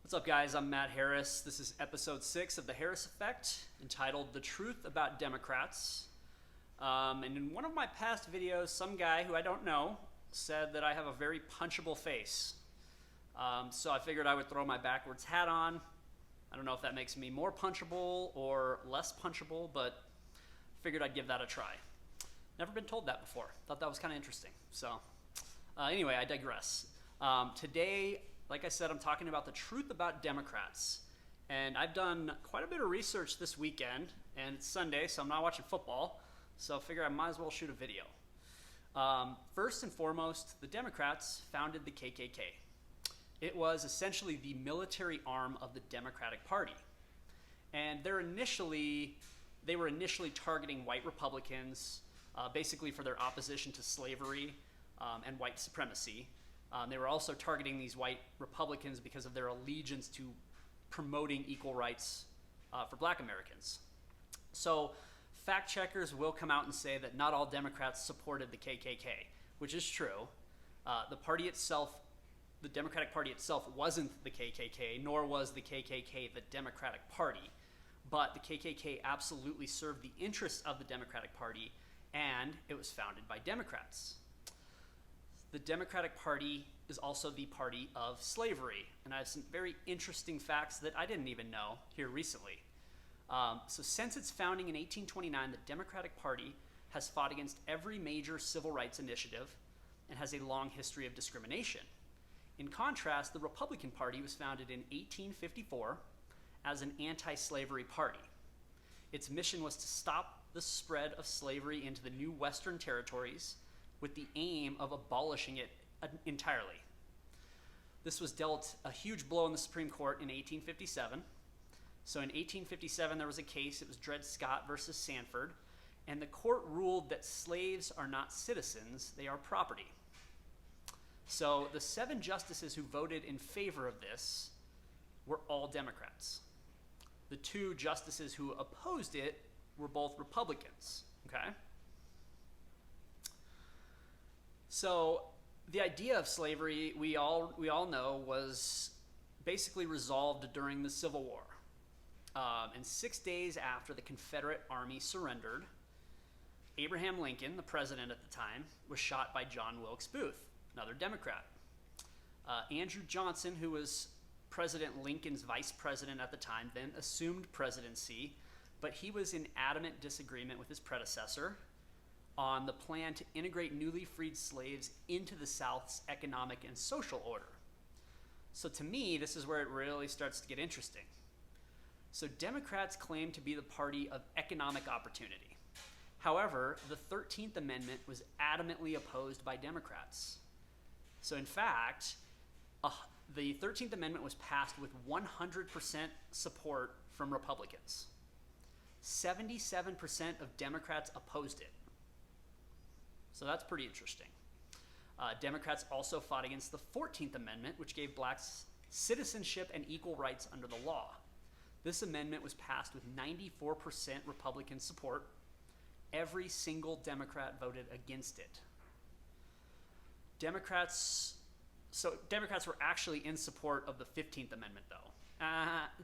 What's up, guys? I'm Matt Harris. This is episode 6 of The Harris Effect, entitled The Truth About Democrats. And in one of my past videos, some guy who I don't know said that I have a very punchable face. So I figured I would throw my backwards hat on. I don't know if that makes me more punchable or less punchable, but figured I'd give that a try. Never been told that before. Thought that was kind of interesting. So anyway, I digress. Today, like I said, I'm talking about the truth about Democrats. And I've done quite a bit of research this weekend, and it's Sunday, so I'm not watching football. So I figure I might as well shoot a video. First and foremost, the Democrats founded the KKK. It was essentially the military arm of the Democratic Party. And they were initially targeting white Republicans, basically for their opposition to slavery and white supremacy. They were also targeting these white Republicans because of their allegiance to promoting equal rights for black Americans. So fact checkers will come out and say that not all Democrats supported the KKK, which is true. The Democratic Party itself wasn't the KKK, nor was the KKK the Democratic Party. But the KKK absolutely served the interests of the Democratic Party, and it was founded by Democrats. The Democratic Party is also the party of slavery, and I have some very interesting facts that I didn't even know here recently. So since its founding in 1829, the Democratic Party has fought against every major civil rights initiative and has a long history of discrimination. In contrast, the Republican Party was founded in 1854 as an anti-slavery party. Its mission was to stop the spread of slavery into the new Western territories with the aim of abolishing it entirely. This was dealt a huge blow in the Supreme Court in 1857. So in 1857, there was a case, it was Dred Scott versus Sanford, and the court ruled that slaves are not citizens, they are property. So the 7 justices who voted in favor of this were all Democrats. The 2 justices who opposed it were both Republicans, okay? So the idea of slavery, we all know, was basically resolved during the Civil War. And 6 days after the Confederate Army surrendered, Abraham Lincoln, the president at the time, was shot by John Wilkes Booth, another Democrat. Andrew Johnson, who was President Lincoln's vice president at the time, then assumed presidency, but he was in adamant disagreement with his predecessor on the plan to integrate newly freed slaves into the South's economic and social order. So to me, this is where it really starts to get interesting. So Democrats claim to be the party of economic opportunity. However, the 13th Amendment was adamantly opposed by Democrats. So in fact, the 13th Amendment was passed with 100% support from Republicans. 77% of Democrats opposed it. So that's pretty interesting. Democrats also fought against the 14th Amendment, which gave blacks citizenship and equal rights under the law. This amendment was passed with 94% Republican support. Every single Democrat voted against it. Democrats were actually in support of the 15th Amendment, though.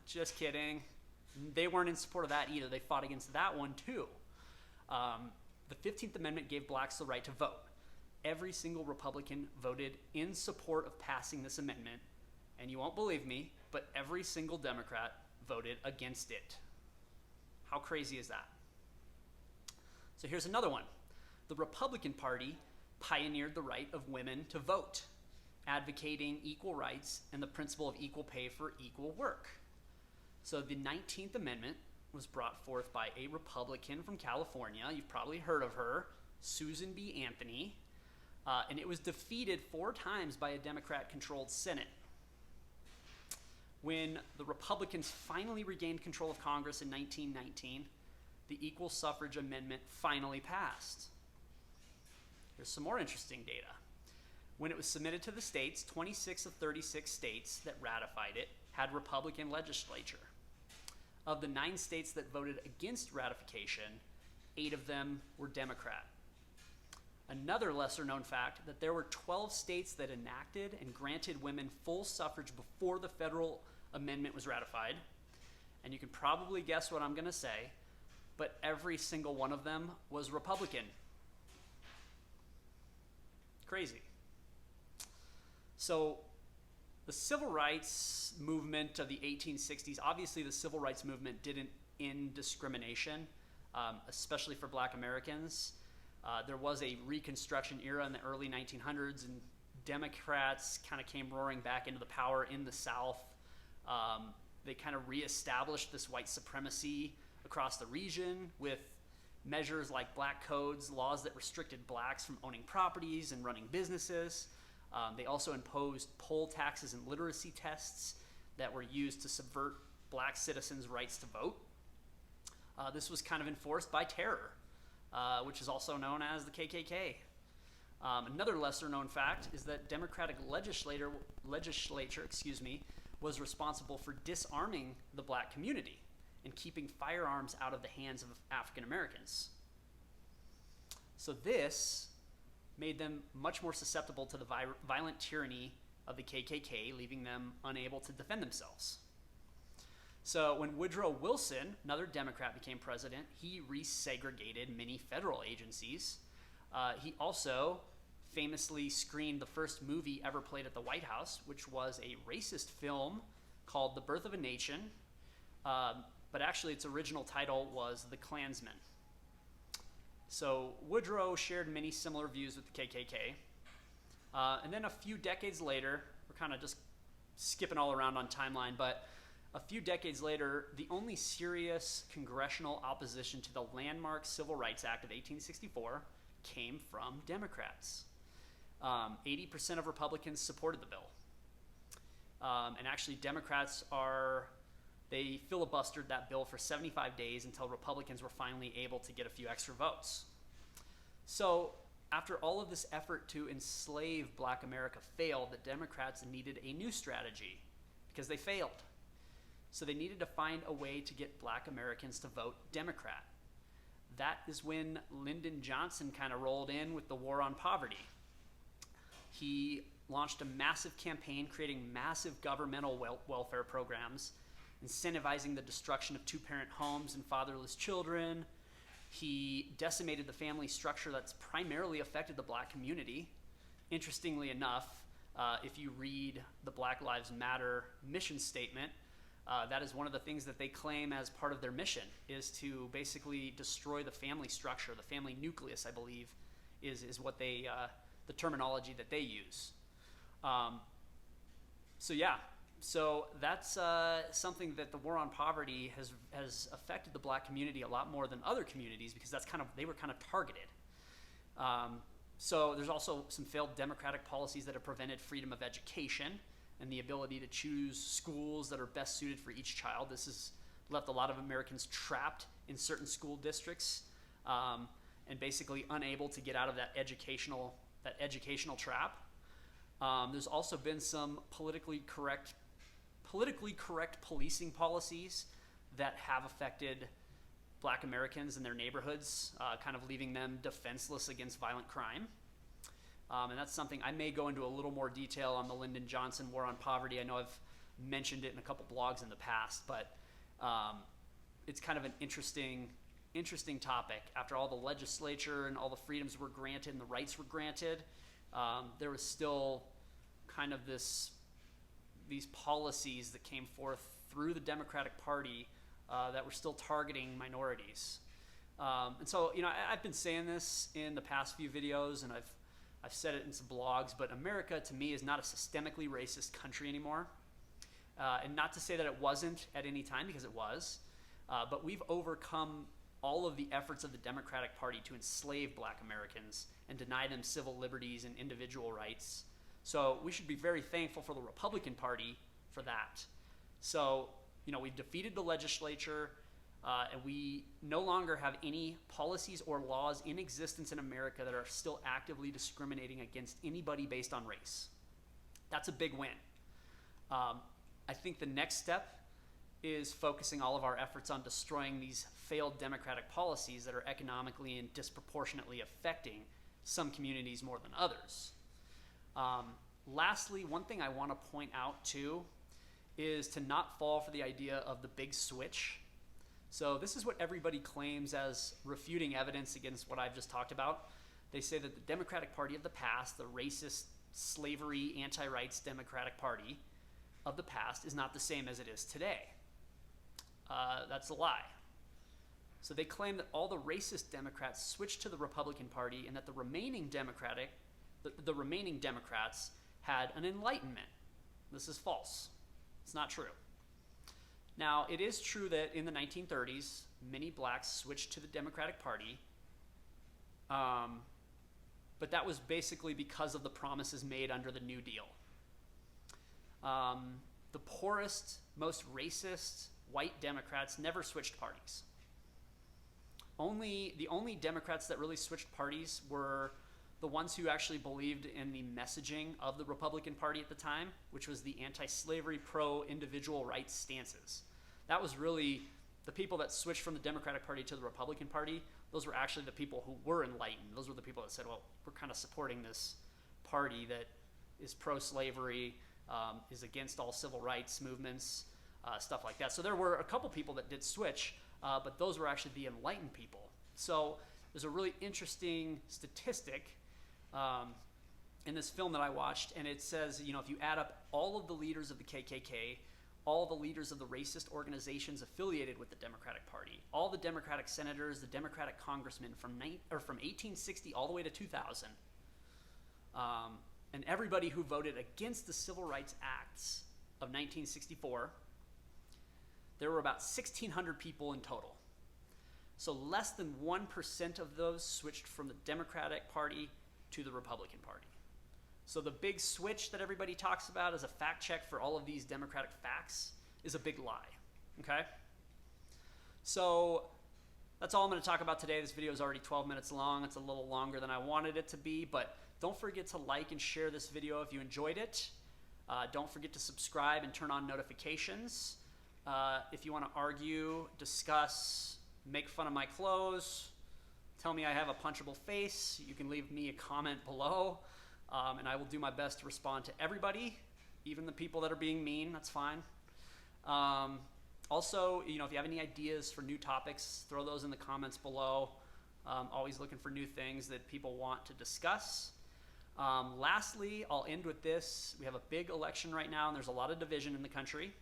Just kidding. They weren't in support of that either. They fought against that one, too. The 15th Amendment gave blacks the right to vote. Every single Republican voted in support of passing this amendment, and you won't believe me, but every single Democrat voted against it. How crazy is that? So here's another one. The Republican Party pioneered the right of women to vote, advocating equal rights and the principle of equal pay for equal work. So the 19th Amendment was brought forth by a Republican from California. You've probably heard of her, Susan B. Anthony. And it was defeated 4 times by a Democrat-controlled Senate. When the Republicans finally regained control of Congress in 1919, the Equal Suffrage Amendment finally passed. Here's some more interesting data. When it was submitted to the states, 26 of 36 states that ratified it had Republican legislature. Of the 9 states that voted against ratification, 8 of them were Democrat. Another lesser-known fact, that there were 12 states that enacted and granted women full suffrage before the federal Amendment was ratified. And you can probably guess what I'm going to say, but every single one of them was Republican. Crazy. So the civil rights movement of the 1860s, obviously the civil rights movement didn't end discrimination, especially for black Americans. There was a Reconstruction era in the early 1900s, and Democrats kind of came roaring back into the power in the South. They kind of reestablished this white supremacy across the region with measures like black codes, laws that restricted blacks from owning properties and running businesses. They also imposed poll taxes and literacy tests that were used to subvert black citizens' rights to vote. This was kind of enforced by terror, which is also known as the KKK. Another lesser-known fact is that Democratic legislature, was responsible for disarming the black community and keeping firearms out of the hands of African Americans. So this made them much more susceptible to the violent tyranny of the KKK, leaving them unable to defend themselves. So when Woodrow Wilson, another Democrat, became president, he resegregated many federal agencies. He also famously screened the first movie ever played at the White House, which was a racist film called The Birth of a Nation, but actually its original title was The Klansman. So Woodrow shared many similar views with the KKK. And then a few decades later, we're kind of just skipping all around on timeline, but a few decades later, the only serious congressional opposition to the landmark Civil Rights Act of 1864 came from Democrats. 80% of Republicans supported the bill. And actually, Democrats they filibustered that bill for 75 days until Republicans were finally able to get a few extra votes. So after all of this effort to enslave black America failed, the Democrats needed a new strategy because they failed. So they needed to find a way to get black Americans to vote Democrat. That is when Lyndon Johnson kind of rolled in with the war on poverty. He launched a massive campaign creating massive governmental welfare programs, incentivizing the destruction of two-parent homes and fatherless children. He decimated the family structure that's primarily affected the black community. Interestingly enough, if you read the Black Lives Matter mission statement, that is one of the things that they claim as part of their mission, is to basically destroy the family structure. The family nucleus, I believe, is what they, the terminology that they use. So that's something that the war on poverty has affected the black community a lot more than other communities, because they were kind of targeted. So there's also some failed democratic policies that have prevented freedom of education and the ability to choose schools that are best suited for each child. This has left a lot of Americans trapped in certain school districts and basically unable to get out of that educational trap. There's also been some politically correct policing policies that have affected black Americans in their neighborhoods, kind of leaving them defenseless against violent crime. And that's something I may go into a little more detail on the Lyndon Johnson war on poverty. I know I've mentioned it in a couple blogs in the past, but it's kind of an interesting topic. After all the legislature and all the freedoms were granted and the rights were granted, there was still kind of these policies that came forth through the Democratic Party that were still targeting minorities. And so, I've been saying this in the past few videos, and I've said it in some blogs, but America, to me, is not a systemically racist country anymore. And not to say that it wasn't at any time, because it was, but we've overcome all of the efforts of the Democratic Party to enslave black Americans and deny them civil liberties and individual rights. So we should be very thankful for the Republican Party for that. So, we've defeated the legislature, and we no longer have any policies or laws in existence in America that are still actively discriminating against anybody based on race. That's a big win. I think the next step is focusing all of our efforts on destroying these failed democratic policies that are economically and disproportionately affecting some communities more than others. Lastly, one thing I want to point out too is to not fall for the idea of the big switch. So this is what everybody claims as refuting evidence against what I've just talked about. They say that the Democratic Party of the past, the racist, slavery, anti-rights Democratic Party of the past, is not the same as it is today. That's a lie. So they claim that all the racist Democrats switched to the Republican Party and that the remaining Democrats had an enlightenment. This is false. It's not true. Now, it is true that in the 1930s, many blacks switched to the Democratic Party, but that was basically because of the promises made under the New Deal. The poorest, most racist white Democrats never switched parties. The only Democrats that really switched parties were the ones who actually believed in the messaging of the Republican Party at the time, which was the anti-slavery, pro-individual rights stances. That was really the people that switched from the Democratic Party to the Republican Party. Those were actually the people who were enlightened. Those were the people that said, well, we're kind of supporting this party that is pro-slavery, is against all civil rights movements, stuff like that. So there were a couple people that did switch, but those were actually the enlightened people. So there's a really interesting statistic in this film that I watched, and it says, if you add up all of the leaders of the KKK, all the leaders of the racist organizations affiliated with the Democratic Party, all the Democratic senators, the Democratic congressmen from 1860 all the way to 2000, and everybody who voted against the Civil Rights Acts of 1964, there were about 1,600 people in total. So less than 1% of those switched from the Democratic Party to the Republican Party. So the big switch that everybody talks about as a fact check for all of these Democratic facts is a big lie, okay? So that's all I'm going to talk about today. This video is already 12 minutes long. It's a little longer than I wanted it to be, but don't forget to like and share this video if you enjoyed it. Don't forget to subscribe and turn on notifications. If you want to argue, discuss, make fun of my clothes, tell me I have a punchable face, you can leave me a comment below, and I will do my best to respond to everybody, even the people that are being mean. That's fine. Also, if you have any ideas for new topics, throw those in the comments below. Always looking for new things that people want to discuss. Lastly, I'll end with this. We have a big election right now, and there's a lot of division in the country.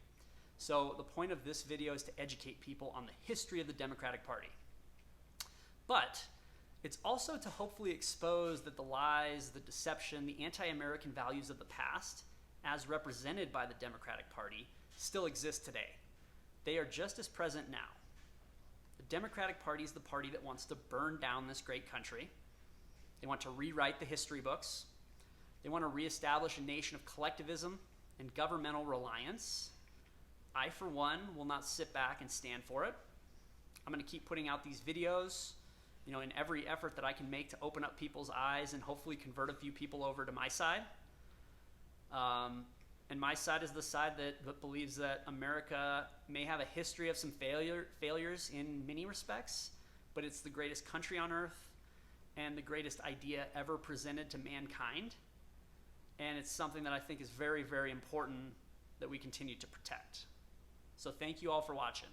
So the point of this video is to educate people on the history of the Democratic Party. But it's also to hopefully expose that the lies, the deception, the anti-American values of the past, as represented by the Democratic Party, still exist today. They are just as present now. The Democratic Party is the party that wants to burn down this great country. They want to rewrite the history books. They want to reestablish a nation of collectivism and governmental reliance. I, for one, will not sit back and stand for it. I'm going to keep putting out these videos, in every effort that I can make to open up people's eyes and hopefully convert a few people over to my side. And my side is the side that believes that America may have a history of some failures in many respects, but it's the greatest country on earth and the greatest idea ever presented to mankind. And it's something that I think is very, very important that we continue to protect. So thank you all for watching.